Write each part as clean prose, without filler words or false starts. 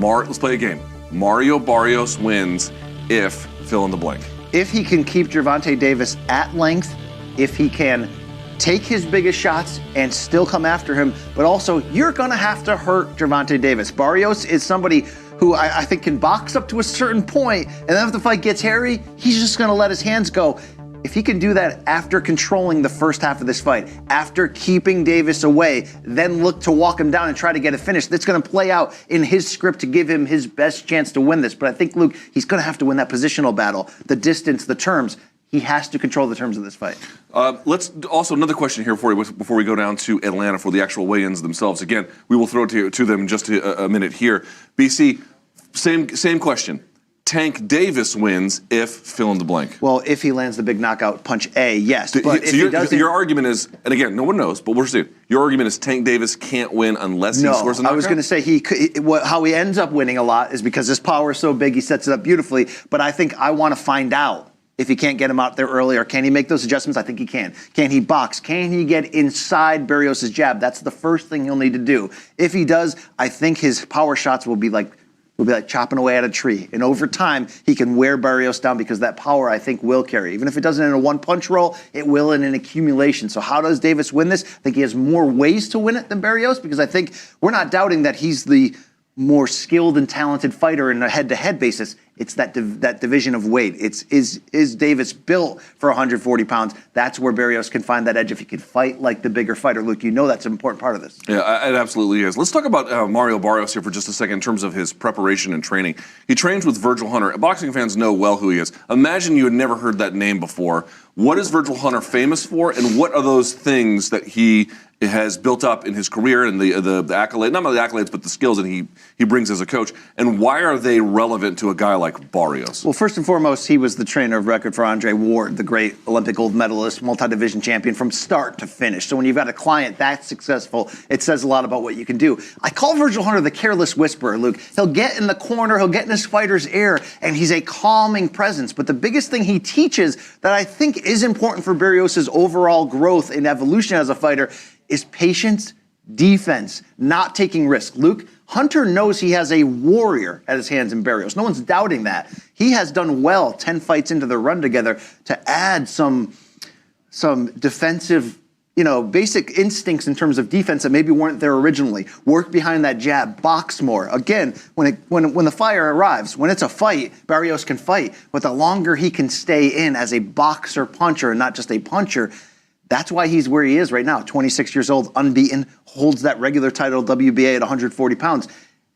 Let's play a game. Mario Barrios wins if fill in the blank. If he can keep Gervonta Davis at length, if he can take his biggest shots and still come after him, but also you're going to have to hurt Gervonta Davis. Barrios is somebody who I think can box up to a certain point, and then if the fight gets hairy, he's just going to let his hands go. If he can do that after controlling the first half of this fight, after keeping Davis away, then look to walk him down and try to get it finished, that's going to play out in his script to give him his best chance to win this. But I think, Luke, he's going to have to win that positional battle, the distance, the terms. He has to control the terms of this fight. Let's also, another question here for you before we go down to Atlanta for the actual weigh-ins themselves. Again, we will throw it to them in just a minute here. BC, same question. Tank Davis wins if fill in the blank. Well, if he lands the big knockout punch A, yes. But if he doesn't, your argument is, and again, no one knows, but we're seeing. Your argument is Tank Davis can't win unless he scores a knockout? I was going to say how he ends up winning a lot is because his power is so big, he sets it up beautifully. But I think I want to find out if he can't get him out there earlier. Can he make those adjustments? I think he can. Can he box? Can he get inside Barrios' jab? That's the first thing he'll need to do. If he does, I think his power shots will be like chopping away at a tree. And over time, he can wear Barrios down because that power, I think, will carry. Even if it doesn't in a one-punch roll, it will in an accumulation. So how does Davis win this? I think he has more ways to win it than Barrios because I think we're not doubting that he's the more skilled and talented fighter in a head-to-head basis. It's that division of weight. Is Davis built for 140 pounds? That's where Barrios can find that edge if he can fight like the bigger fighter. Luke, you know that's an important part of this. Yeah, it absolutely is. Let's talk about Mario Barrios here for just a second in terms of his preparation and training. He trains with Virgil Hunter. Boxing fans know well who he is. Imagine you had never heard that name before. What is Virgil Hunter famous for, and what are those things that he has built up in his career and the accolades, not only the accolades, but the skills that he brings as a coach, and why are they relevant to a guy like Barrios? Well, first and foremost, he was the trainer of record for Andre Ward, the great Olympic gold medalist, multi-division champion from start to finish. So when you've got a client that successful, it says a lot about what you can do. I call Virgil Hunter the careless whisperer, Luke. He'll get in the corner, he'll get in his fighter's ear, and he's a calming presence. But the biggest thing he teaches that I think is important for Barrios' overall growth and evolution as a fighter is patience, defense, not taking risks. Luke, Hunter knows he has a warrior at his hands in Barrios. No one's doubting that. He has done well 10 fights into the run together to add some defensive, basic instincts in terms of defense that maybe weren't there originally. Work behind that jab, box more. Again, when the fire arrives, when it's a fight, Barrios can fight. But the longer he can stay in as a boxer puncher and not just a puncher, that's why he's where he is right now. 26 years old, unbeaten, holds that regular title WBA at 140 pounds.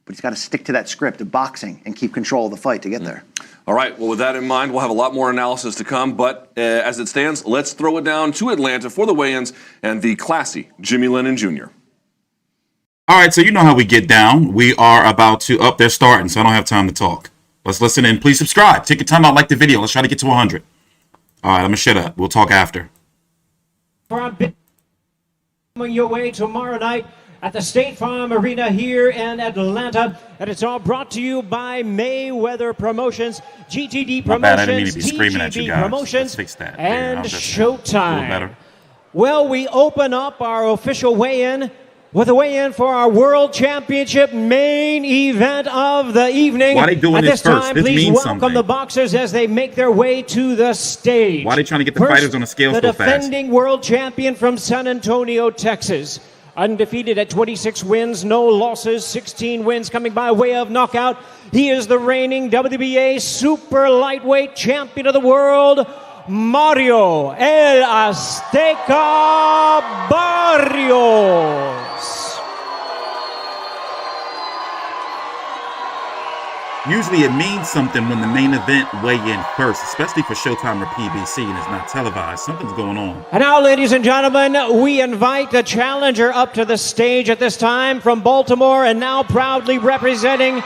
But he's got to stick to that script of boxing and keep control of the fight to get there. All right, well, with that in mind, we'll have a lot more analysis to come. But as it stands, let's throw it down to Atlanta for the weigh-ins and the classy Jimmy Lennon Jr. All right, so you know how we get down. We are about to up. They're starting, so I don't have time to talk. Let's listen in. Please subscribe. Take your time out, like the video. Let's try to get to 100. All right, I'm going to shut up. We'll talk after. Coming your way tomorrow night at the State Farm Arena here in Atlanta, and it's all brought to you by Mayweather Promotions, GTD Promotions, TGB Promotions, and Showtime. Well, we open up our official weigh-in with a weigh-in for our World Championship main event of the evening. Why are they doing this first? This please welcome the boxers as they make their way to the stage. Why are they trying to get the fighters on the scale so fast? The defending world champion from San Antonio, Texas. Undefeated at 26 wins, no losses, 16 wins coming by way of knockout. He is the reigning WBA super lightweight champion of the world, Mario El Azteca Barrios. Usually it means something when the main event weigh in first, especially for Showtime or PBC, and it's not televised. Something's going on. And now, ladies and gentlemen, we invite the challenger up to the stage at this time from Baltimore, and now proudly representing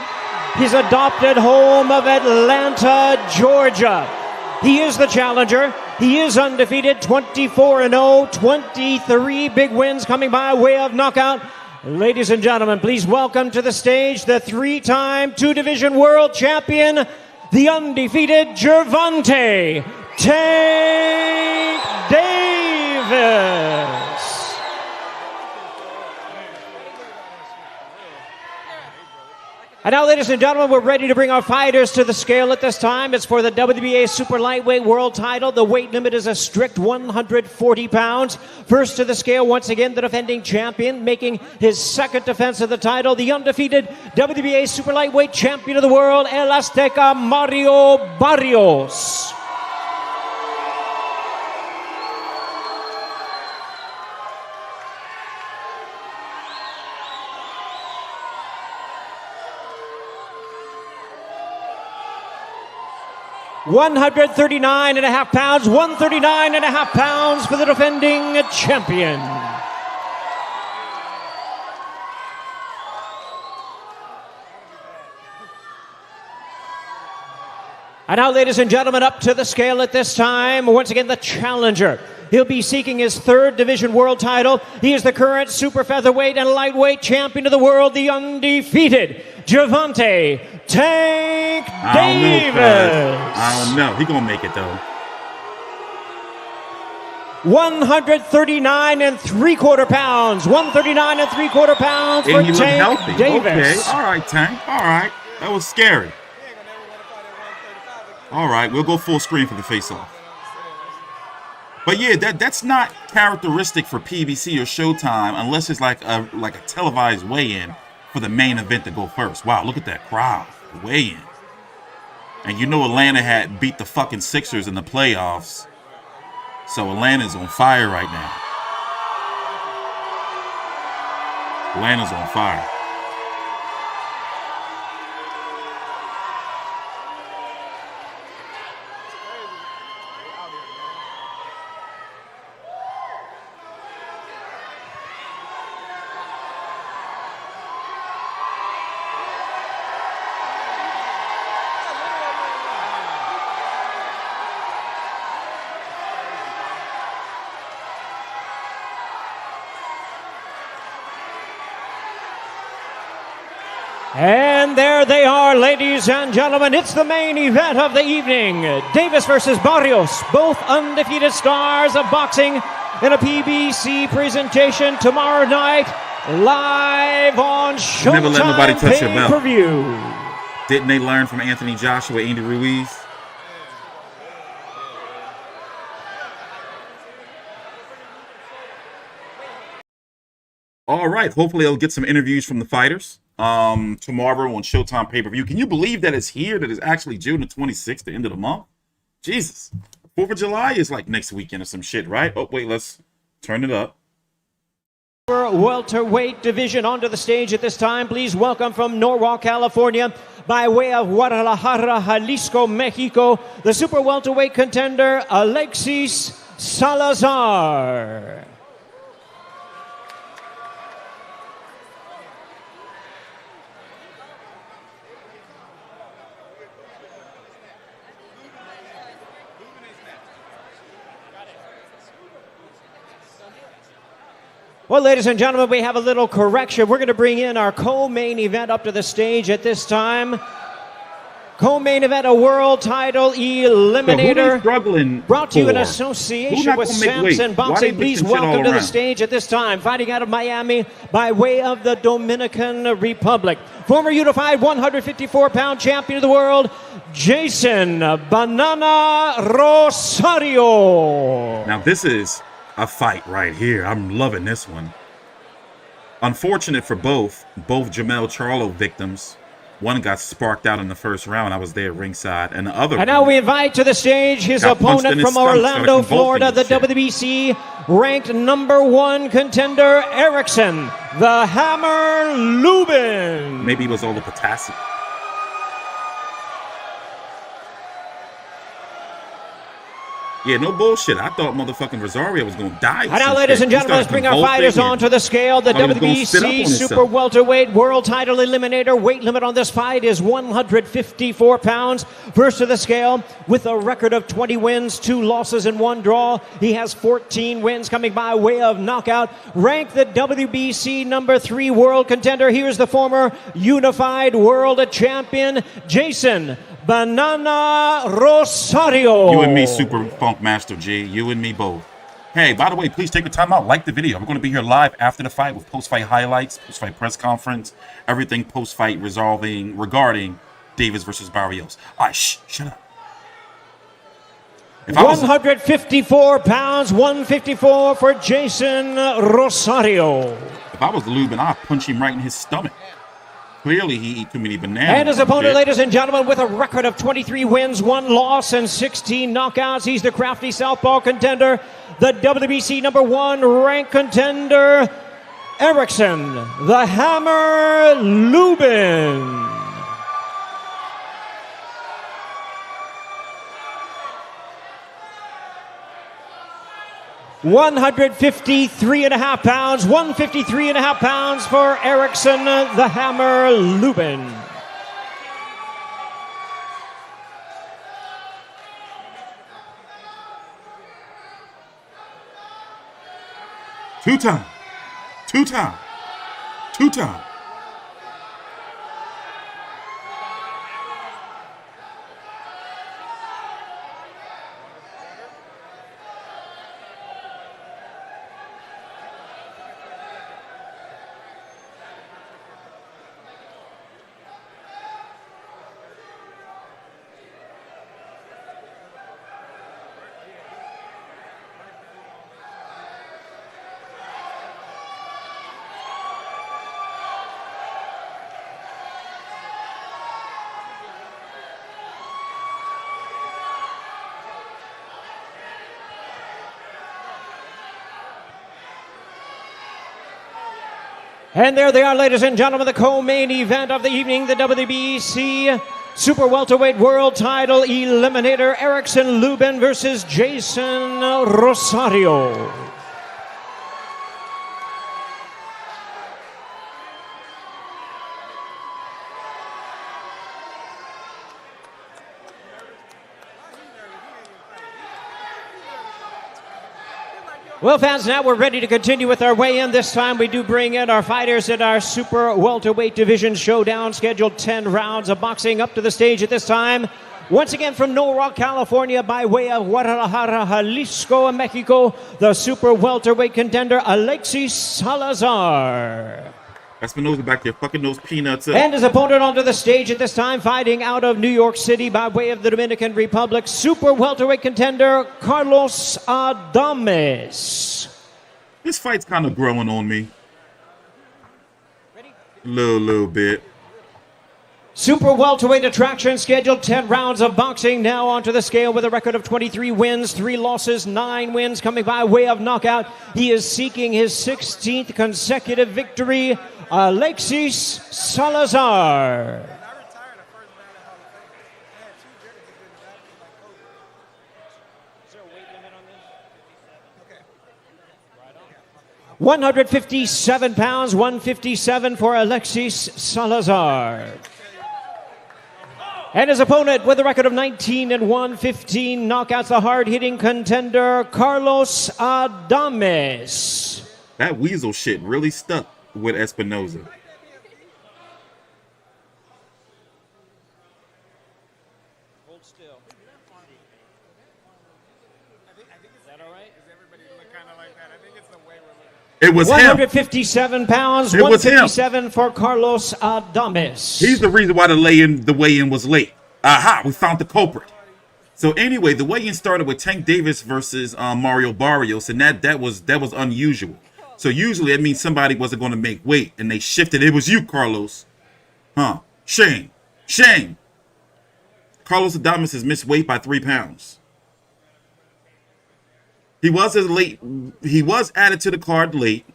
his adopted home of Atlanta, Georgia. He is the challenger. He is undefeated, 24-0, 23 big wins coming by way of knockout. Ladies and gentlemen, please welcome to the stage the three-time two-division world champion, the undefeated Gervonta Tank Davis. And now, ladies and gentlemen, we're ready to bring our fighters to the scale at this time. It's for the WBA Super Lightweight World Title. The weight limit is a strict 140 pounds. First to the scale, once again, the defending champion, making his second defense of the title, the undefeated WBA Super Lightweight Champion of the World, El Azteca, Mario Barrios. 139.5 pounds, 139.5 pounds for the defending champion. And now, ladies and gentlemen, up to the scale at this time, once again, the challenger. He'll be seeking his third division world title. He is the current super featherweight and lightweight champion of the world, the undefeated Gervonta Tank Davis. I don't know. He gonna make it though. 139.75 pounds. 139.75 pounds for And he looked Tank healthy. Davis. Okay. All right, Tank. All right. That was scary. All right, we'll go full screen for the face-off. But yeah, that's not characteristic for PBC or Showtime unless it's like a televised weigh-in for the main event to go first. Wow, look at that crowd, weigh-in. And you know Atlanta had beat the fucking Sixers in the playoffs. So Atlanta's on fire right now. Atlanta's on fire. And there they are, ladies and gentlemen. It's the main event of the evening. Davis versus Barrios, both undefeated stars of boxing in a PBC presentation tomorrow night, live on Showtime Never let nobody touch your belt. Pay-Per-View. Didn't they learn from Anthony Joshua, Andy Ruiz? All right, hopefully I'll get some interviews from the fighters tomorrow on Showtime Pay-Per-View. Can you believe that it's here, that it's actually June the 26th, the end of the month? Jesus. 4th of July is like next weekend or some shit, right? Oh, wait, let's turn it up. Welterweight division onto the stage at this time. Please welcome from Norwalk, California, by way of Guadalajara, Jalisco, Mexico, the super welterweight contender, Alexis Salazar. Well, ladies and gentlemen, we have a little correction. We're going to bring in our co-main event up to the stage at this time. Co-main event, a world title eliminator. Brought to you in association with Samson Boxing. Please welcome to the stage at this time, fighting out of Miami by way of the Dominican Republic, former unified 154-pound champion of the world, Jeison Banana Rosario. Now, this is a fight right here. I'm loving this one. Unfortunate for both Jamel Charlo victims. One got sparked out in the first round. I was there ringside, and the other. And now we invite to the stage his opponent from Orlando, Florida, the WBC ranked #1 contender, Erickson, the Hammer Lubin. Maybe it was all the potassium. Yeah, no bullshit. I thought motherfucking Rosario was going to die. And now, ladies and gentlemen, let's bring our fighters on to the scale. The WBC Super Welterweight World Title Eliminator. Weight limit on this fight is 154 pounds. First to the scale with a record of 20 wins, 2 losses, and 1 draw. He has 14 wins coming by way of knockout. Ranked the WBC #3 world contender. Here's the former unified world champion, Jeison Banana Rosario. You and me, Super Funk Master G. You and me both. Hey, by the way, please take the time out. Like the video. We're going to be here live after the fight with post-fight highlights, post-fight press conference, everything post-fight regarding Davis versus Barrios. All right, shut up. 154 pounds, 154 for Jeison Rosario. If I was Lubin, I'd punch him right in his stomach. Clearly, he ate too many bananas. And his opponent, ladies and gentlemen, with a record of 23 wins, 1 loss, and 16 knockouts. He's the crafty southpaw contender, the WBC #1 ranked contender, Erickson, the Hammer Lubin. £153.5 £153.5 for Erickson, the Hammer Lubin. Two-time. And there they are, ladies and gentlemen, the co-main event of the evening, the WBC Super Welterweight World Title Eliminator, Erickson Lubin versus Jeison Rosario. Well, fans, now we're ready to continue with our weigh-in. This time we do bring in our fighters in our super welterweight division showdown, scheduled 10 rounds of boxing up to the stage at this time. Once again from Norwalk, California, by way of Guadalajara, Jalisco, Mexico, the super welterweight contender, Alexis Salazar. Espinosa back there fucking those peanuts up. And his opponent onto the stage at this time, fighting out of New York City by way of the Dominican Republic, super welterweight contender Carlos Adames. This fight's kind of growing on me. A little bit. Super welterweight attraction, scheduled 10 rounds of boxing. Now onto the scale with a record of 23 wins, 3 losses, 9 wins coming by way of knockout. He is seeking his 16th consecutive victory. Alexis Salazar. £157, 157 for Alexis Salazar. And his opponent with a record of 19-1, 15 knockouts, the hard-hitting contender, Carlos Adames. That weasel shit really stuck with Espinosa. Hold still. I think is that all right? Is everybody look kind of like that? I think it's the way we're looking. It was 157 pounds, it was 157 for Carlos Adames. He's the reason why the weigh-in was late. Aha, we found the culprit. So anyway, the weigh-in started with Tank Davis versus Mario Barrios, and that was unusual. So usually that means somebody wasn't going to make weight, and they shifted. It was you, Carlos. Huh? Shame. Carlos Adames has missed weight by 3 pounds. He was added to the card late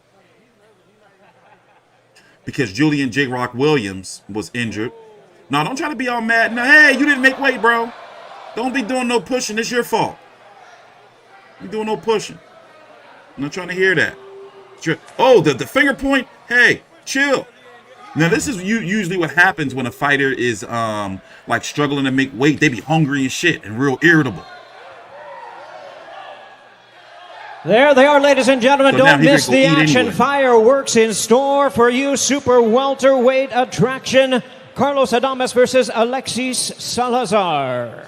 because Julian J. Rock Williams was injured. No, don't try to be all mad. No, hey, you didn't make weight, bro. Don't be doing no pushing. It's your fault. You doing no pushing. I'm not trying to hear that. Oh, the finger point. Hey, chill. Now this is usually what happens when a fighter is like struggling to make weight. They be hungry and shit and real irritable. There they are, ladies and gentlemen. So don't miss the action. Anyway. Fireworks in store for you. Super welterweight attraction. Carlos Adames versus Alexis Salazar.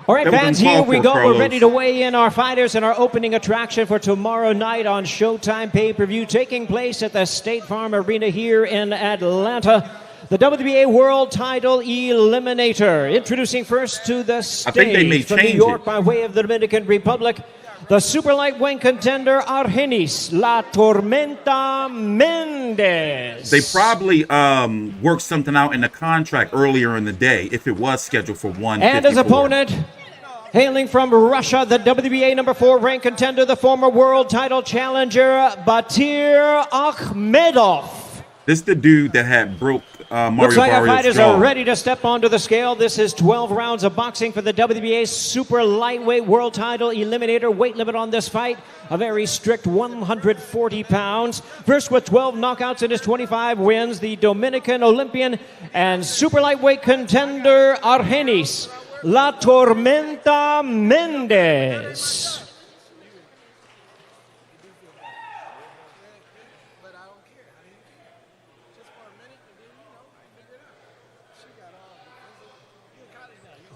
All right, That was fans, here uncalled we for, go. Carlos. We're ready to weigh in our fighters and our opening attraction for tomorrow night on Showtime pay-per-view, taking place at the State Farm Arena here in Atlanta. The WBA World Title Eliminator. Introducing first to the I think they may stage from New change York it. by way of the Dominican Republic, the super lightweight contender Argenis La Tormenta Mendez. They probably worked something out in the contract earlier in the day if it was scheduled for 154. And his opponent, hailing from Russia, the WBA number 4 ranked contender, the former world title challenger, Batyr Akhmedov. This is the dude that had broke Mario Looks like our Barrios' fighters jaw. are ready to step onto the scale. This is 12 rounds of boxing for the WBA super lightweight world title eliminator. Weight limit on this fight, a very strict 140 pounds. First with 12 knockouts in his 25 wins, the Dominican Olympian and super lightweight contender Argenis La Tormenta Mendez.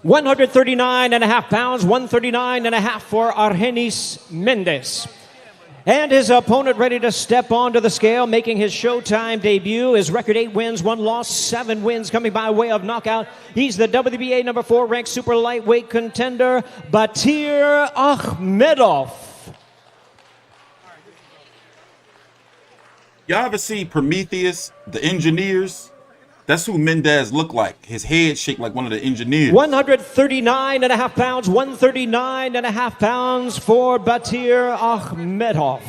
£139.5, 139.5 for Argenis Mendez. And his opponent ready to step onto the scale, making his Showtime debut. His record 8 wins, 1 loss, 7 wins coming by way of knockout. He's the WBA number 4 ranked super lightweight contender, Batyr Akhmedov. Y'all ever see Prometheus, the engineers? That's who Mendez looked like. His head shaped like one of the engineers. 139.5 pounds, 139.5 pounds for Batyr Akhmedov.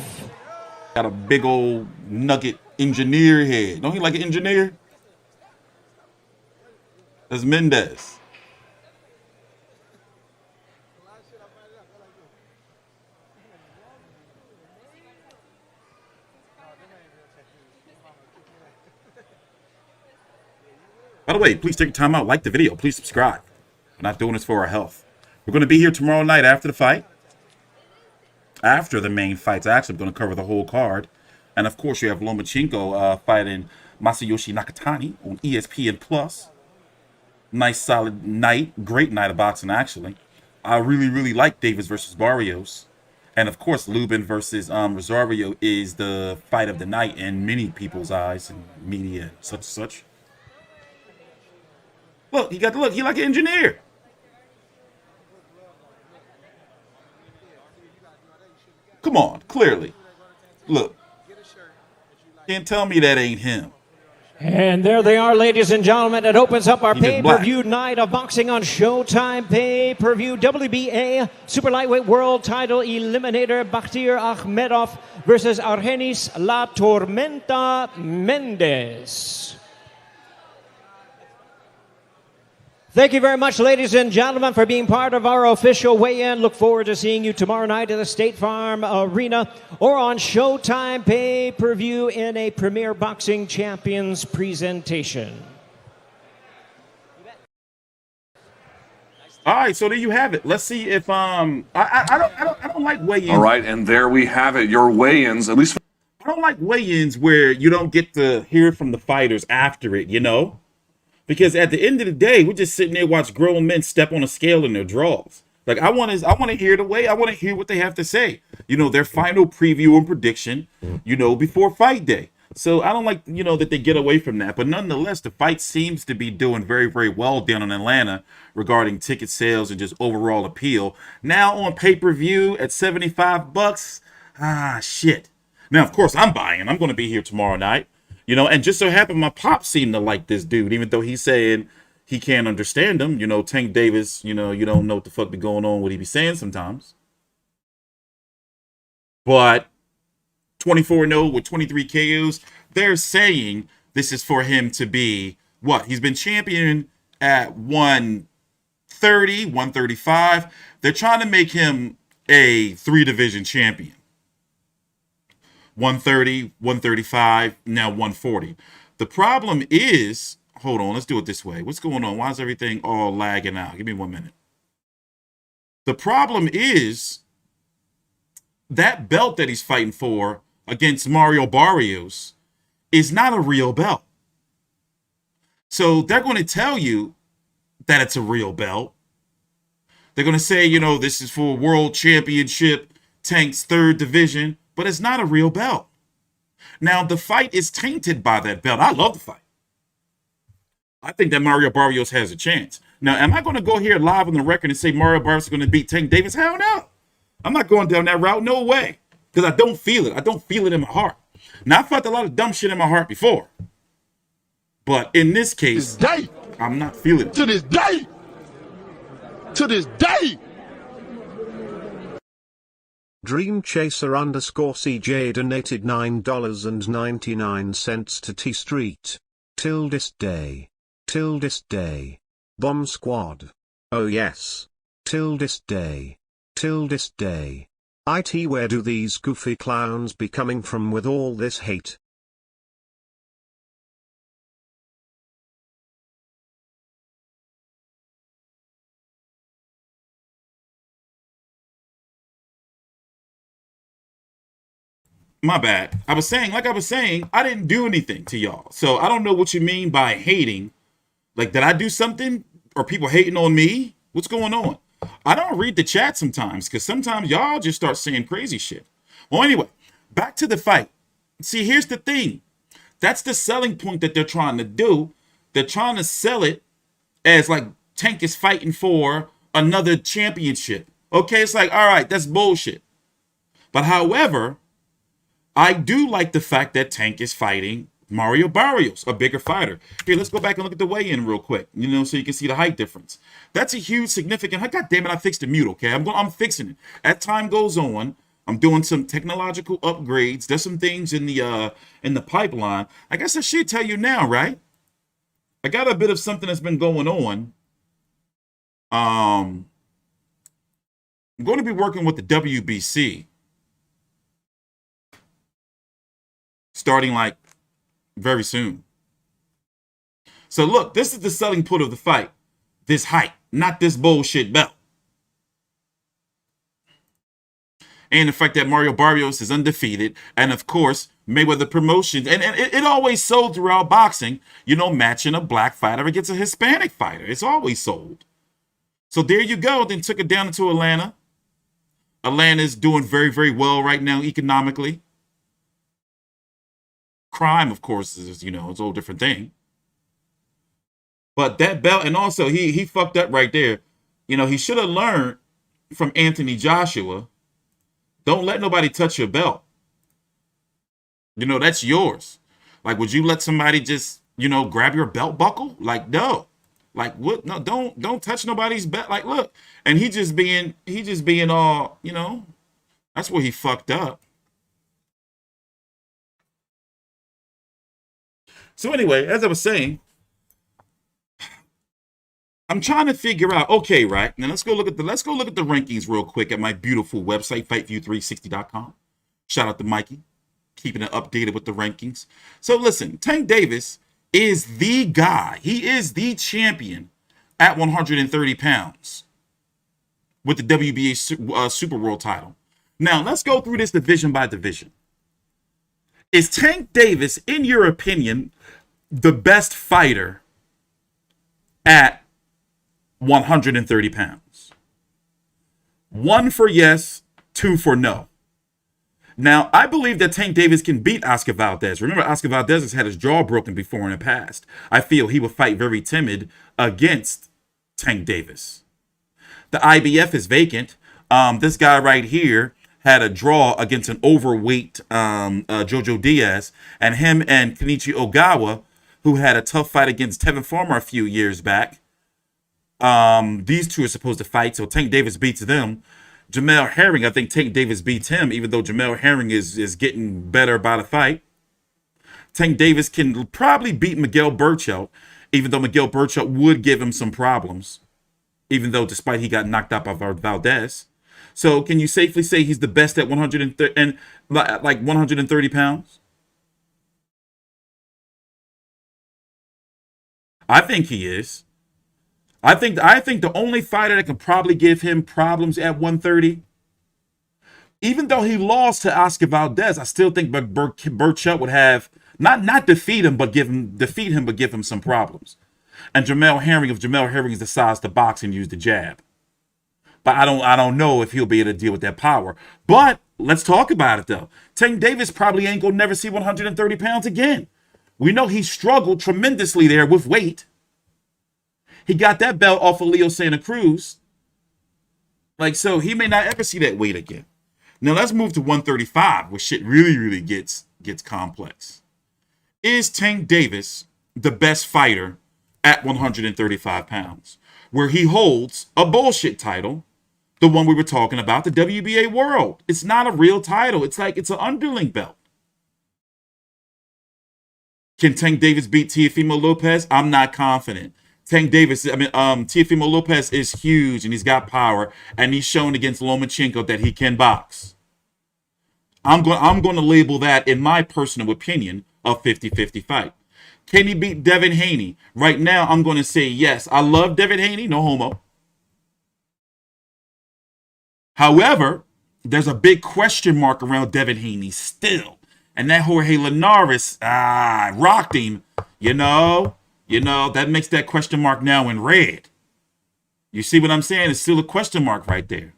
Got a big old nugget engineer head. Don't he like an engineer? That's Mendez. By the way, please take your time out, like the video, please subscribe. We're not doing this for our health. We're going to be here tomorrow night after the fight. After the main fights, actually, I'm going to cover the whole card. And of course, you have Lomachenko fighting Masayoshi Nakatani on ESPN+. Nice, solid night. Great night of boxing, actually. I really like Davis versus Barrios. And of course, Lubin versus Rosario is the fight of the night in many people's eyes and media and such. Look, he got the look. He like an engineer. Come on, clearly. Look. Can't tell me that ain't him. And there they are, ladies and gentlemen. It opens up our He just pay-per-view night of boxing on Showtime pay-per-view. WBA super lightweight world title eliminator Batyr Akhmedov versus Argenis La Tormenta Mendez. Thank you very much, ladies and gentlemen, for being part of our official weigh-in. Look forward to seeing you tomorrow night at the State Farm Arena or on Showtime pay-per-view in a Premier Boxing Champions presentation. All right, so there you have it. Let's see if I don't like weigh-ins. All right, and there we have it. Your weigh-ins, at least. I don't like weigh-ins where you don't get to hear from the fighters after it, you know? Because at the end of the day, we're just sitting there watch grown men step on a scale in their draws. Like I want to hear the way. I want to hear what they have to say. You know, their final preview and prediction, you know, before fight day. So I don't like, you know, that they get away from that. But nonetheless, the fight seems to be doing very well down in Atlanta regarding ticket sales and just overall appeal. Now on pay-per-view at $75. Shit. Now, of course, I'm buying. I'm going to be here tomorrow night. You know, and just so happened my pop seemed to like this dude, even though he's saying he can't understand him. You know, Tank Davis, you know, you don't know what the fuck be going on, what he be saying sometimes. But 24-0 with 23 KOs, they're saying this is for him to be, what? He's been champion at 130, 135. They're trying to make him a 3-division champion. 130, 135, now 140. The problem is, hold on, let's do it this way. What's going on? Why is everything all lagging out? Give me 1 minute. The problem is that belt that he's fighting for against Mario Barrios is not a real belt. So they're going to tell you that it's a real belt. They're going to say, you know, this is for World Championship, Tank's third division, but it's not a real belt. Now, the fight is tainted by that belt. I love the fight. I think that Mario Barrios has a chance. Now, am I going to go here live on the record and say Mario Barrios is going to beat Tank Davis? Hell no. I'm not going down that route. No way. Because I don't feel it. I don't feel it in my heart. Now, I've felt a lot of dumb shit in my heart before. But in this case, I'm not feeling it. To this day. To this day. Dream Chaser _CJ donated $9.99 to T Street. Till this day. Till this day. Bomb Squad. Oh yes. Till this day. Till this day. IT, where do these goofy clowns be coming from with all this hate? My bad. I was saying, I didn't do anything to y'all. So I don't know what you mean by hating. Like, did I do something? Or people hating on me? What's going on? I don't read the chat sometimes, because sometimes y'all just start saying crazy shit. Well, anyway, back to the fight. See, here's the thing. That's the selling point that they're trying to do. They're trying to sell it as like Tank is fighting for another championship. Okay, it's like, all right, that's bullshit. But however, I do like the fact that Tank is fighting Mario Barrios, a bigger fighter. Here, let's go back and look at the weigh-in real quick, you know, so you can see the height difference. That's a huge, significant. God damn it, I fixed the mute, okay? I'm fixing it. As time goes on, I'm doing some technological upgrades. There's some things in the pipeline. I guess I should tell you now, right? I got a bit of something that's been going on. I'm going to be working with the WBC. Starting like very soon. So look, this is the selling point of the fight. This height, not this bullshit belt. And the fact that Mario Barrios is undefeated. And of course, Mayweather Promotions. And it always sold throughout boxing, you know, matching a black fighter against a Hispanic fighter. It's always sold. So there you go. Then took it down into Atlanta. Atlanta's doing very, very well right now economically. Crime, of course, is, you know, it's a whole different thing. But that belt, and also he fucked up right there. You know, he should have learned from Anthony Joshua. Don't let nobody touch your belt. You know, that's yours. Like, would you let somebody just, you know, grab your belt buckle? Like, no. Like, what? No, don't touch nobody's belt. Like, look. And he just being all, you know, that's where he fucked up. So anyway, as I was saying, I'm trying to figure out, okay, right? Now let's go look at the rankings real quick at my beautiful website, FightView360.com. Shout out to Mikey, keeping it updated with the rankings. So listen, Tank Davis is the guy. He is the champion at 130 pounds with the WBA Super World title. Now let's go through this division by division. Is Tank Davis, in your opinion, the best fighter at 130 pounds? 1 for yes, 2 for no. Now, I believe that Tank Davis can beat Oscar Valdez. Remember, Oscar Valdez has had his jaw broken before in the past. I feel he would fight very timid against Tank Davis. The IBF is vacant. This guy right here had a draw against an overweight Jojo Diaz, and him and Kenichi Ogawa, who had a tough fight against Tevin Farmer a few years back. These two are supposed to fight, so Tank Davis beats them. Jamel Herring, I think Tank Davis beats him, even though Jamel Herring is getting better by the fight. Tank Davis can probably beat Miguel Burchelt, even though Miguel Burchelt would give him some problems, even though despite he got knocked out by Valdez. So can you safely say he's the best at 130 pounds? I think he is. I think the only fighter that can probably give him problems at 130, even though he lost to Oscar Valdez, I still think Burchelt would have not defeat him, but give him some problems. And Jamel Herring, if Jamel Herring is the size to box and use the jab. But I don't know if he'll be able to deal with that power. But let's talk about it though. Tank Davis probably ain't gonna never see 130 pounds again. We know he struggled tremendously there with weight. He got that belt off of Leo Santa Cruz. Like, so he may not ever see that weight again. Now let's move to 135, where shit really gets complex. Is Tank Davis the best fighter at 135 pounds, where he holds a bullshit title, the one we were talking about, the WBA World? It's not a real title. It's like, it's an underling belt. Can Tank Davis beat Teofimo Lopez? I'm not confident. Teofimo Lopez is huge and he's got power, and he's shown against Lomachenko that he can box. I'm going to label that, in my personal opinion, a 50-50 fight. Can he beat Devin Haney? Right now, I'm going to say yes. I love Devin Haney, no homo. However, there's a big question mark around Devin Haney still. And that Jorge Linares, rocked him, you know, that makes that question mark now in red. You see what I'm saying? It's still a question mark right there.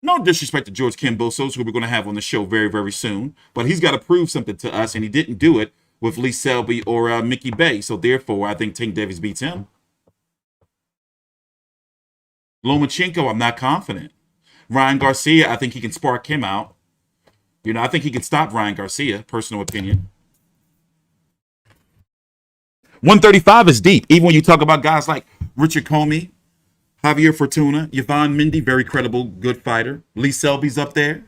No disrespect to George Kambosos, who we're going to have on the show very soon, but he's got to prove something to us, and he didn't do it with Lee Selby or Mickey Bay. So therefore, I think Tank Davis beats him. Lomachenko, I'm not confident. Ryan Garcia, I think he can spark him out. I think he can stop Ryan Garcia, personal opinion. 135 is deep. Even when you talk about guys like Richard Comey, Javier Fortuna, Yvonne Mindy, very credible, good fighter. Lee Selby's up there.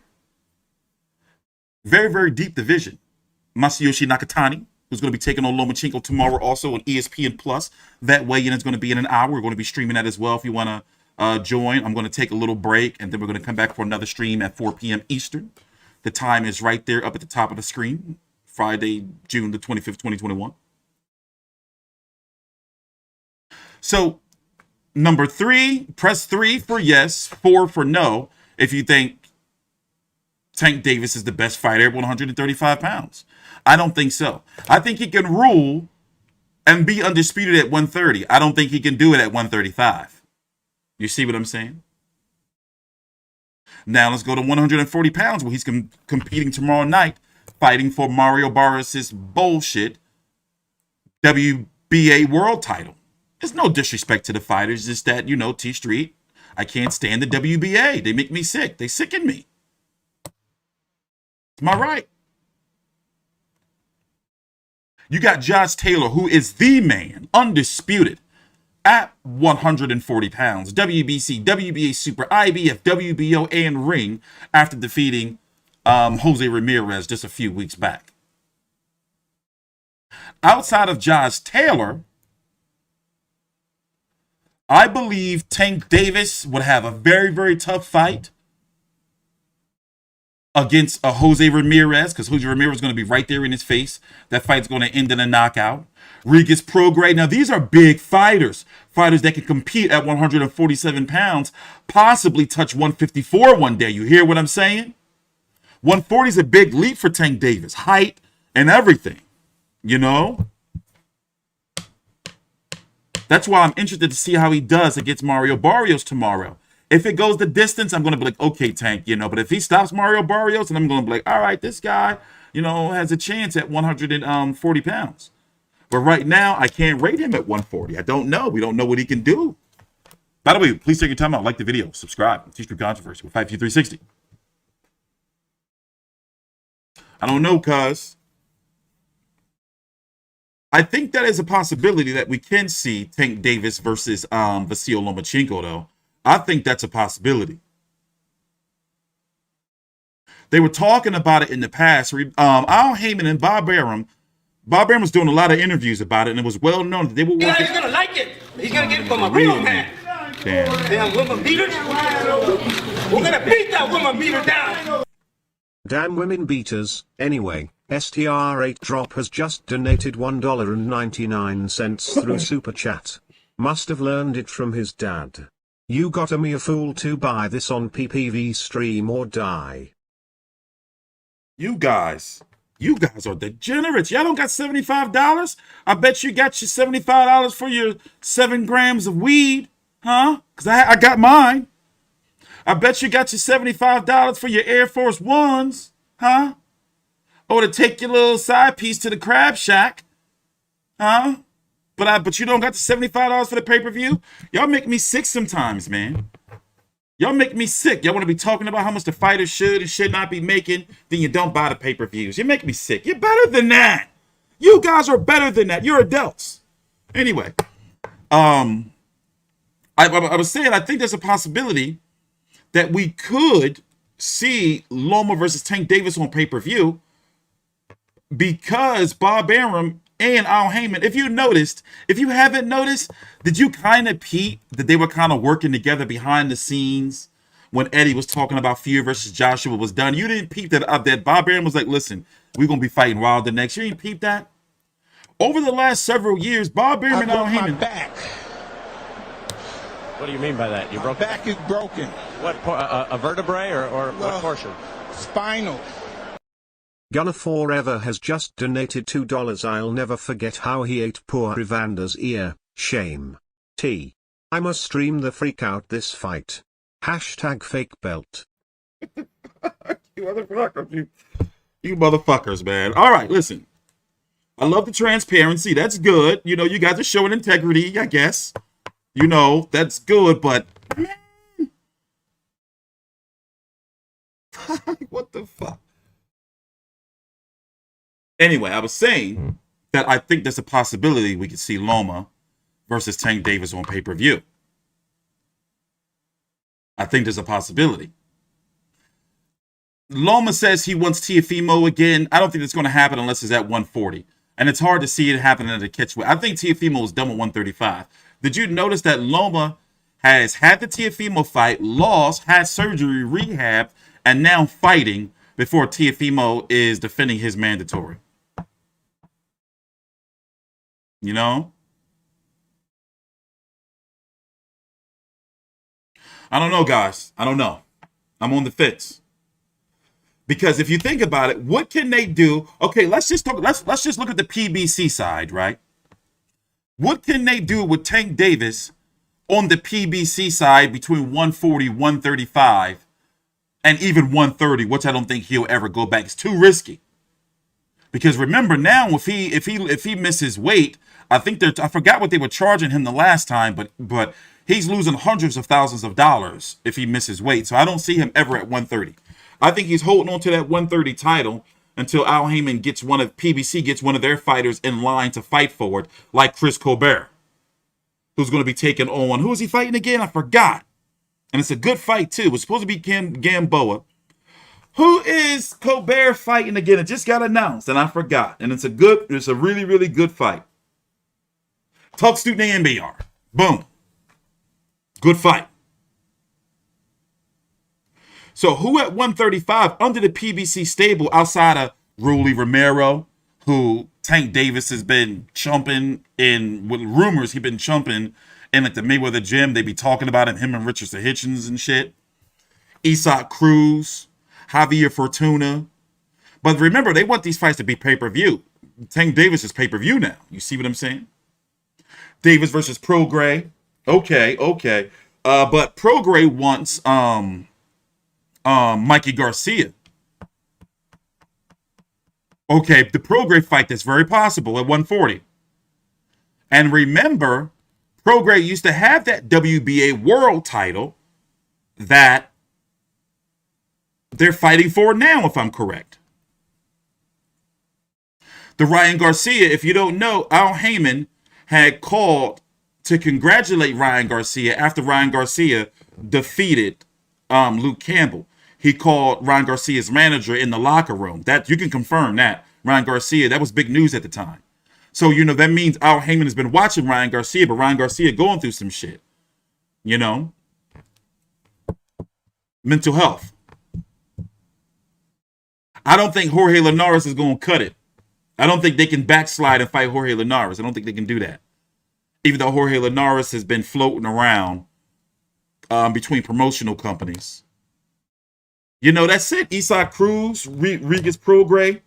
Very deep division. Masayoshi Nakatani, who's going to be taking on Lomachenko tomorrow, also on ESPN Plus. That weigh-in is going to be in an hour. We're going to be streaming that as well if you want to join. I'm going to take a little break, and then we're going to come back for another stream at 4 p.m. Eastern. The time is right there up at the top of the screen. Friday, June the 25th, 2021. So, number 3, press 3 for yes, 4 for no, if you think Tank Davis is the best fighter at 135 pounds. I don't think so. I think he can rule and be undisputed at 130. I don't think he can do it at 135. You see what I'm saying? Now let's go to 140 pounds, where he's competing tomorrow night, fighting for Mario Barrios' bullshit WBA world title. There's no disrespect to the fighters, just that, T Street, I can't stand the WBA. They make me sick. They sicken me. Am I right? You got Josh Taylor, who is the man, undisputed, at 140 pounds. WBC, WBA Super, IBF, WBO, and Ring, after defeating Jose Ramirez just a few weeks back. Outside of Josh Taylor, I believe Tank Davis would have a very tough fight against a Jose Ramirez, because Jose Ramirez is going to be right there in his face. That fight's going to end in a knockout. Regis Prograis. Now, these are big fighters that can compete at 147 pounds, possibly touch 154 one day. You hear what I'm saying? 140 is a big leap for Tank Davis, height and everything, That's why I'm interested to see how he does against Mario Barrios tomorrow. If it goes the distance, I'm going to be like, okay, Tank, but if he stops Mario Barrios, then I'm going to be like, all right, this guy, has a chance at 140 pounds. But right now, I can't rate him at 140. I don't know. We don't know what he can do. By the way, please take your time out, like the video, subscribe, T-Street Controversy with 5T360. I don't know, cuz. I think that is a possibility that we can see Tank Davis versus Vasil Lomachenko, though. I think that's a possibility. They were talking about it in the past. Al Heyman and Bob Arum was doing a lot of interviews about it, and it was well known that they were working. He's gonna like it. He's gonna get it from a real man. Damn woman beaters. We're gonna beat that woman beater down. Damn women beaters. Anyway, STR8 Drop has just donated $1.99 through Super Chat. Must have learned it from his dad. You gotta me a fool to buy this on PPV stream or die. You guys are degenerates. Y'all don't got $75? I bet you got your $75 for your 7 grams of weed, huh? Because I got mine. I bet you got your $75 for your Air Force Ones, huh? Or to take your little side piece to the crab shack, huh? But you don't got the $75 for the pay-per-view? Y'all make me sick sometimes, man. Y'all make me sick. Y'all want to be talking about how much the fighters should and should not be making, then you don't buy the pay-per-views. You make me sick. You're better than that. You guys are better than that. You're adults. Anyway, I was saying I think there's a possibility that we could see Loma versus Tank Davis on pay-per-view because Bob Arum and Al Heyman, if you haven't noticed, did you kind of peep that they were kind of working together behind the scenes when Eddie was talking about Fury versus Joshua was done? You didn't peep that Bob Arum was like, listen, we're going to be fighting Wilder next. You didn't peep that? Over the last several years, Bob Arum and Al Heyman. Back. What do you mean by that? You broke Back is broken. what? A vertebrae or what portion? Spinal. Gunner Forever has just donated $2. I'll never forget how he ate poor Evander's ear. Shame. I must stream the freak out this fight. Hashtag fake belt. You motherfuckers, man. All right, listen. I love the transparency. That's good. You know, you guys are showing integrity, I guess. You know, that's good, but man. What the fuck? Anyway, I was saying that I think there's a possibility we could see Loma versus Tank Davis on pay-per-view. I think there's a possibility. Loma says he wants Teofimo again. I don't think it's going to happen unless it's at 140. And it's hard to see it happening at a catchweight. I think Teofimo was done with 135. Did you notice that Loma has had the Teofimo fight, lost, had surgery, rehabbed, and now fighting before Teofimo is defending his mandatory? You know? I don't know, guys. I don't know. I'm on the fence. Because if you think about it, what can they do? Okay, let's just look at the PBC side, right? What can they do with Tank Davis on the PBC side between 140, 135, and even 130, which I don't think he'll ever go back. It's too risky. Because remember now, if he misses weight, I forgot what they were charging him the last time, but he's losing hundreds of thousands of dollars if he misses weight. So I don't see him ever at 130. I think he's holding on to that 130 title until Al Heyman PBC gets one of their fighters in line to fight for it, like Chris Colbert, who's going to be taking on, who is he fighting again? I forgot. And it's a good fight too. It's supposed to be Gamboa. Who is Colbert fighting again? It just got announced and I forgot. And it's a really, really good fight. Talk student AMBR. Boom. Good fight. So who at 135 under the PBC stable outside of Rolly Romero, who Tank Davis has been chumping in, with rumors he's been chumping in at the Mayweather gym. They be talking about him and Richard Hitchens and shit. Isak Cruz, Javier Fortuna. But remember, they want these fights to be pay-per-view. Tank Davis is pay-per-view now. You see what I'm saying? Davis versus Prograis. Okay. But Prograis wants Mikey Garcia. Okay, the Prograis fight, that's very possible at 140. And remember, Prograis used to have that WBA world title that they're fighting for now, if I'm correct. The Ryan Garcia, if you don't know, Al Heyman had called to congratulate Ryan Garcia after Ryan Garcia defeated Luke Campbell. He called Ryan Garcia's manager in the locker room. That you can confirm that. Ryan Garcia, that was big news at the time. So, you know, that means Al Heyman has been watching Ryan Garcia, but Ryan Garcia going through some shit. You know? Mental health. I don't think Jorge Linares is going to cut it. I don't think they can backslide and fight Jorge Linares. I don't think they can do that. Even though Jorge Linares has been floating around between promotional companies. You know, that's it. Isak Cruz, Regis Prograis.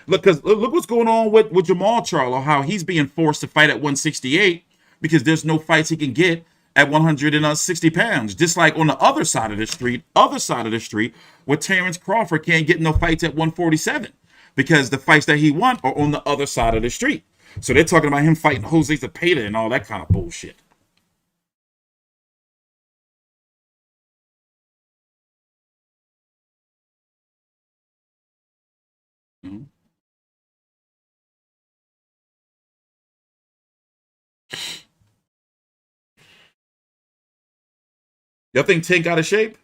Look what's going on with Jamal Charlo, how he's being forced to fight at 168 because there's no fights he can get at 160 pounds. Just like on the other side of the street, where Terrence Crawford can't get no fights at 147 because the fights that he won are on the other side of the street. So they're talking about him fighting Jose Zepeda and all that kind of bullshit. Mm-hmm. Y'all think Tank out of shape?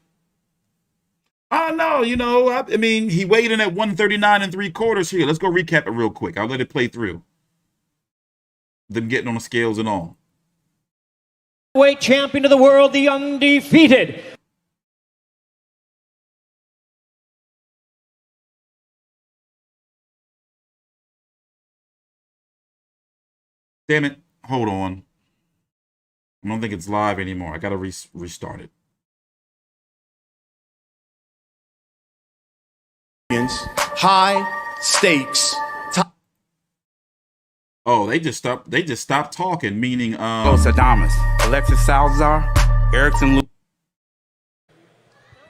No, I mean, he weighed in at 139 3/4 here. Let's go recap it real quick. I'll let it play through. Them getting on the scales and all. Weight champion of the world, the undefeated. Damn it. Hold on. I don't think it's live anymore. I got to restart it. High stakes. Oh, they just stopped talking, meaning Sadamas, Alexis Salazar, Erickson.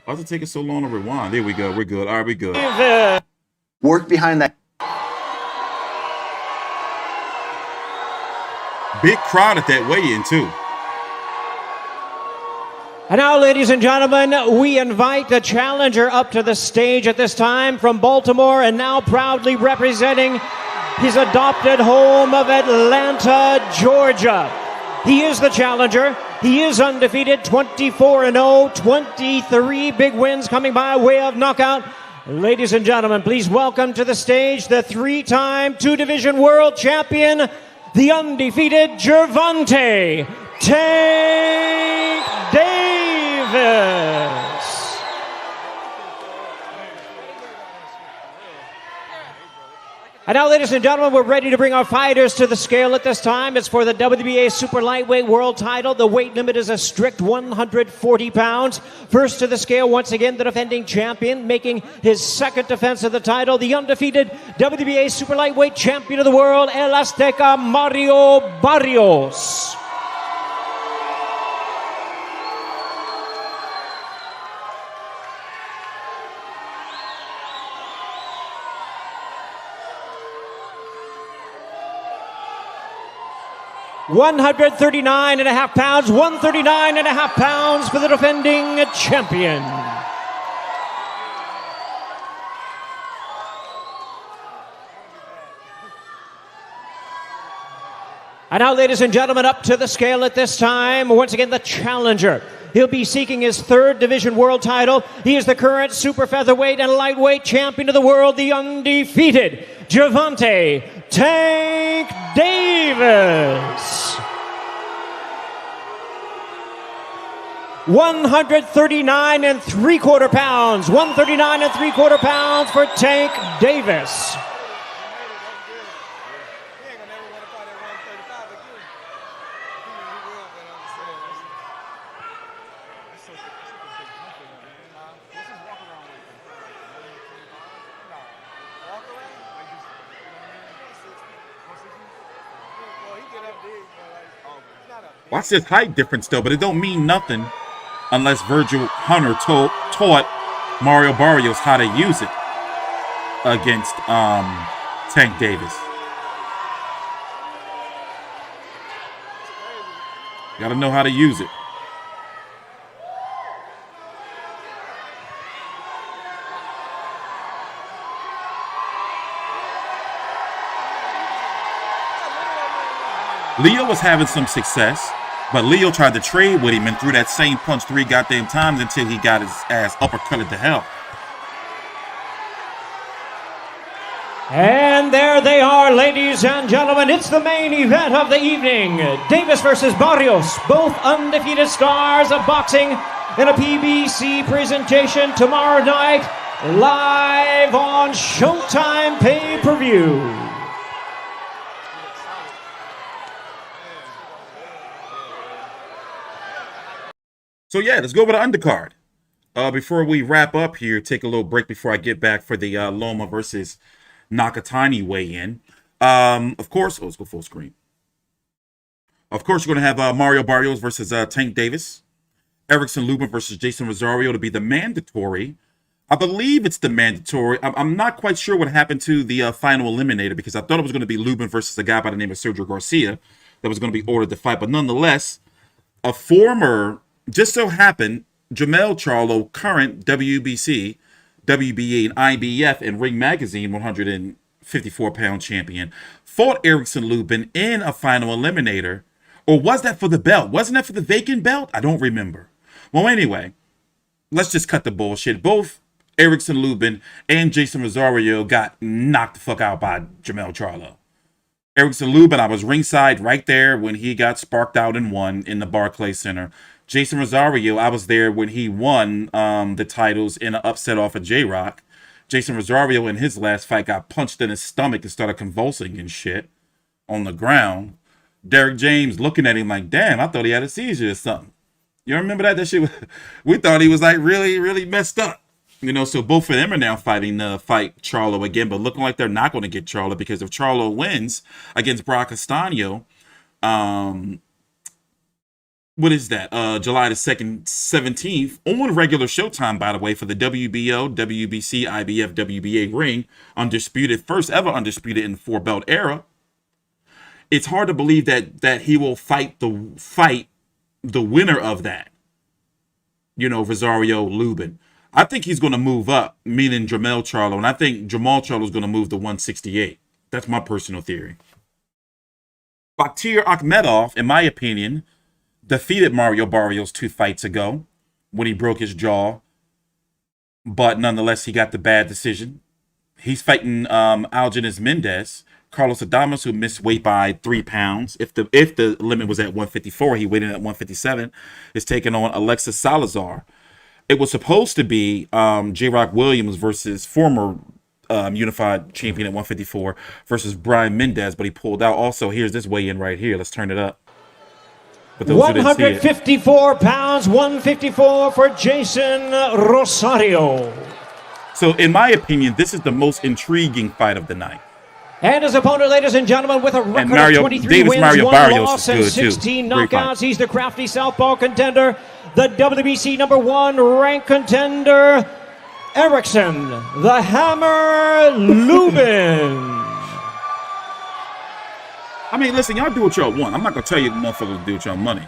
Why's it taking so long to rewind? There we go. We're good. All right, we're good. Work behind that. Big crowd at that weigh-in too. And now, ladies and gentlemen, we invite the challenger up to the stage at this time from Baltimore, and now proudly representing his adopted home of Atlanta, Georgia. He is the challenger. He is undefeated, 24-0, 23 big wins coming by way of knockout. Ladies and gentlemen, please welcome to the stage the three-time two-division world champion, the undefeated Gervonta Tank Davis. And now, ladies and gentlemen, we're ready to bring our fighters to the scale at this time. It's for the WBA Super Lightweight World title. The weight limit is a strict 140 pounds. First to the scale, once again, the defending champion, making his second defense of the title, the undefeated WBA Super Lightweight champion of the world, El Azteca, Mario Barrios. £139.5 £139.5 for the defending champion. And now, ladies and gentlemen, up to the scale at this time, once again, the challenger. He'll be seeking his third division world title. He is the current super featherweight and lightweight champion of the world, the undefeated Gervonta Tank Davis. 139.75 pounds. 139.75 pounds for Tank Davis. Watch this height difference though, but it don't mean nothing unless Virgil Hunter taught Mario Barrios how to use it against Tank Davis. Got to know how to use it. Leo was having some success, but Leo tried to trade with him and threw that same punch 3 goddamn times until he got his ass uppercutted to hell. And there they are, ladies and gentlemen. It's the main event of the evening. Davis versus Barrios, both undefeated stars of boxing in a PBC presentation tomorrow night, live on Showtime Pay-Per-View. So yeah, let's go over the undercard. Before we wrap up here, take a little break before I get back for the Loma versus Nakatani weigh-in. Of course, let's go full screen. Of course, you're going to have Mario Barrios versus Tank Davis. Erickson Lubin versus Jeison Rosario to be the mandatory. I believe it's the mandatory. I'm not quite sure what happened to the final eliminator because I thought it was going to be Lubin versus a guy by the name of Sergio Garcia that was going to be ordered to fight. But nonetheless, a former, just so happened, Jermell Charlo, current WBC, WBA, and IBF and Ring Magazine 154-pound champion, fought Erickson Lubin in a final eliminator. Or was that for the belt? Wasn't that for the vacant belt? I don't remember. Well, anyway, let's just cut the bullshit. Both Erickson Lubin and Jeison Rosario got knocked the fuck out by Jermell Charlo. Erickson Lubin, I was ringside right there when he got sparked out and won in the Barclays Center. Jeison Rosario, I was there when he won the titles in an upset off of J-Rock. Jeison Rosario in his last fight got punched in his stomach and started convulsing and shit on the ground. Derek James looking at him like, damn, I thought he had a seizure or something. You remember that? That shit, we thought he was like really, really messed up. You know, so both of them are now fighting to fight Charlo again, but looking like they're not going to get Charlo because if Charlo wins against Brock Castaño, what is that? July the 2nd, 17th, on regular Showtime, by the way, for the WBO, WBC, IBF, WBA ring, undisputed, first ever undisputed in the 4-belt era. It's hard to believe that he will fight the winner of that. You know, Rosario Lubin. I think he's going to move up, meaning Jermell Charlo, and I think Jermell Charlo is going to move to 168. That's my personal theory. Batyr Akhmedov, in my opinion, defeated Mario Barrios 2 fights ago when he broke his jaw, but nonetheless, he got the bad decision. He's fighting Argenis Mendez, Carlos Adames, who missed weight by 3 pounds. If the limit was at 154, he weighed in at 157. Is taking on Alexis Salazar. It was supposed to be J-Rock Williams versus former unified champion at 154 versus Brian Mendoza, but he pulled out. Also, here's this weigh-in right here. Let's turn it up. 154 pounds, 154 for Jeison Rosario. So, in my opinion, this is the most intriguing fight of the night. And his opponent, ladies and gentlemen, with a record of 23 wins, Mario 1 Barrios loss, and 16 knockouts. He's the crafty southpaw contender, the WBC #1 ranked contender, Erickson, the Hammer Lubin. I mean, listen, y'all do what y'all want. I'm not going to tell you motherfuckers to do with y'all money.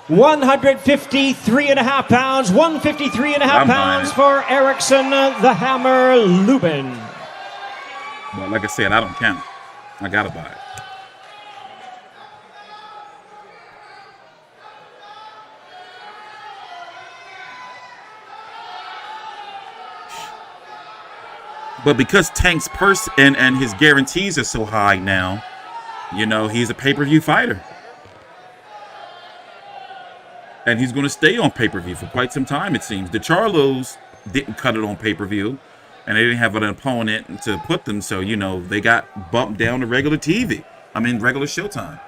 153.5 pounds, 153.5 pounds for Erickson, the Hammer Lubin. But like I said, I don't count. I got to buy it. But because Tank's purse and his guarantees are so high now, you know, he's a pay-per-view fighter. And he's going to stay on pay-per-view for quite some time, it seems. The Charlos didn't cut it on pay-per-view, and they didn't have an opponent to put them, so, you know, they got bumped down to regular TV. I mean, regular Showtime.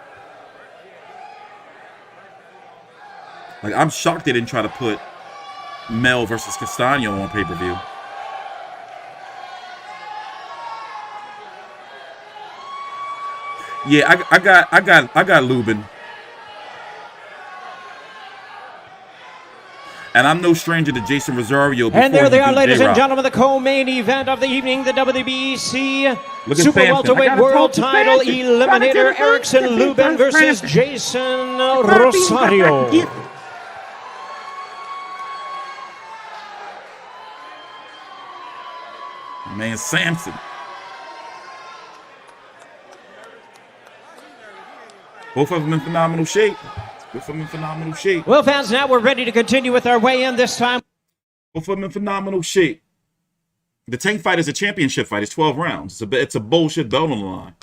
Like, I'm shocked they didn't try to put Mel versus Castaño on pay-per-view. Yeah, I got Lubin. And I'm no stranger to Jeison Rosario. And there they are, ladies and gentlemen, the co-main event of the evening, the WBC Super Welterweight World Title Eliminator, Erickson Lubin versus Jeison Rosario. Man, Samson. Both of them in phenomenal shape. Both of them in phenomenal shape. Well, fans, now we're ready to continue with our weigh-in this time. Both of them in phenomenal shape. The Tank fight is a championship fight. It's 12 rounds. It's a bullshit belt on the line.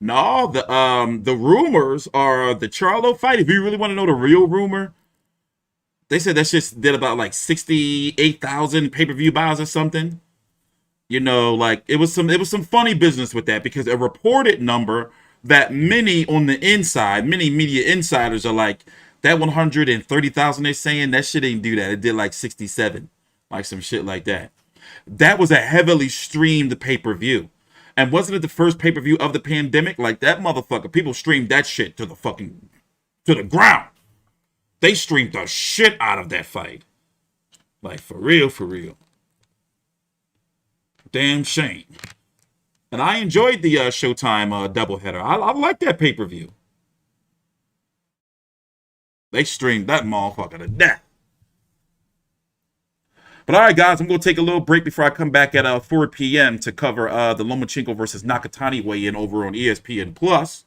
No, the rumors are the Charlo fight. If you really want to know the real rumor, they said that shit did about like 68,000 pay-per-view buys or something. You know, like it was some funny business with that because a reported number that many on the inside, many media insiders are like, that 130,000 they're saying, that shit ain't do that. It did like 67, like some shit like that. That was a heavily streamed pay-per-view. And wasn't it the first pay-per-view of the pandemic? Like, that motherfucker, people streamed that shit to the ground. They streamed the shit out of that fight. Like, for real, for real. Damn shame. And I enjoyed the Showtime doubleheader. I like that pay-per-view. They streamed that motherfucker to death. But all right, guys, I'm going to take a little break before I come back at 4 p.m. to cover the Lomachenko versus Nakatani weigh-in over on ESPN+.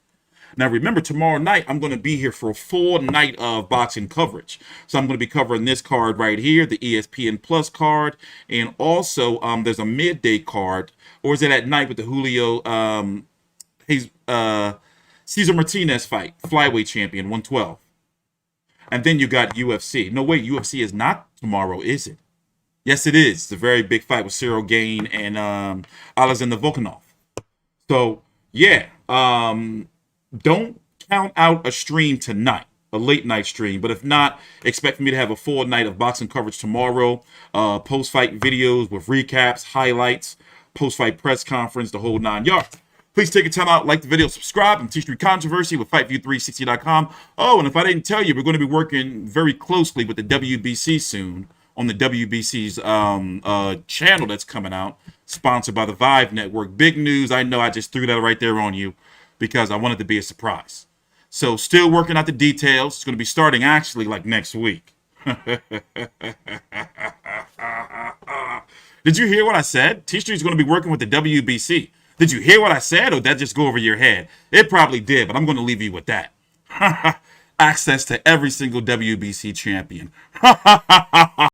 Now, remember, tomorrow night, I'm going to be here for a full night of boxing coverage. So I'm going to be covering this card right here, the ESPN Plus card. And also, there's a midday card, or is it at night with the Julio, Cesar Martinez fight, flyweight champion, 112. And then you got UFC. No, wait, UFC is not tomorrow, is it? Yes, it is. It's a very big fight with Cyril Gane and Alexander Volkanov. So, yeah, don't count out a stream tonight, a late night stream. But if not, expect me to have a full night of boxing coverage tomorrow. Post-fight videos with recaps, highlights, post-fight press conference, the whole 9 yards. Please take a time out, like the video, subscribe. I'm T-Street Controversy with FightView360.com. Oh, and if I didn't tell you, we're going to be working very closely with the WBC soon on the WBC's channel that's coming out, sponsored by the Vive Network. Big news. I know I just threw that right there on you because I wanted to be a surprise. So still working out the details. It's going to be starting actually like next week. Did you hear what I said? T-Street's going to be working with the WBC. Did you hear what I said, or did that just go over your head? It probably did, but I'm going to leave you with that. Access to every single WBC champion.